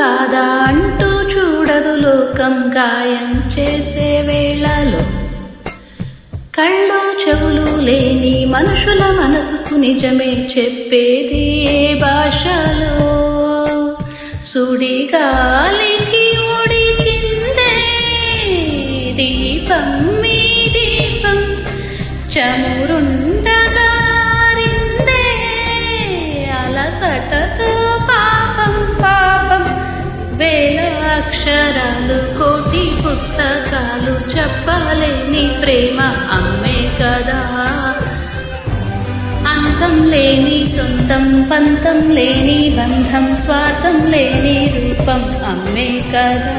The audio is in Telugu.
కాదా అంటూ చూడదు లోకం గాయం చేసే వేళలో. కళ్ళు చెవులు లేని మనుషుల మనసుకు నిజమే చెప్పేది ఏ భాషలో. సుడిగాలికి ఉడికిందే దీపం మీ దీపం, చమురుండగారిందే అలసటతో పాపం పాపం. వేల అక్షరాలు కోటి పుస్తకాలు చెప్పలేని ప్రేమ అమ్మే కదా. అంతం లేని సొంతం పంతం లేని బంధం స్వార్థం లేని రూపం అమ్మే కదా.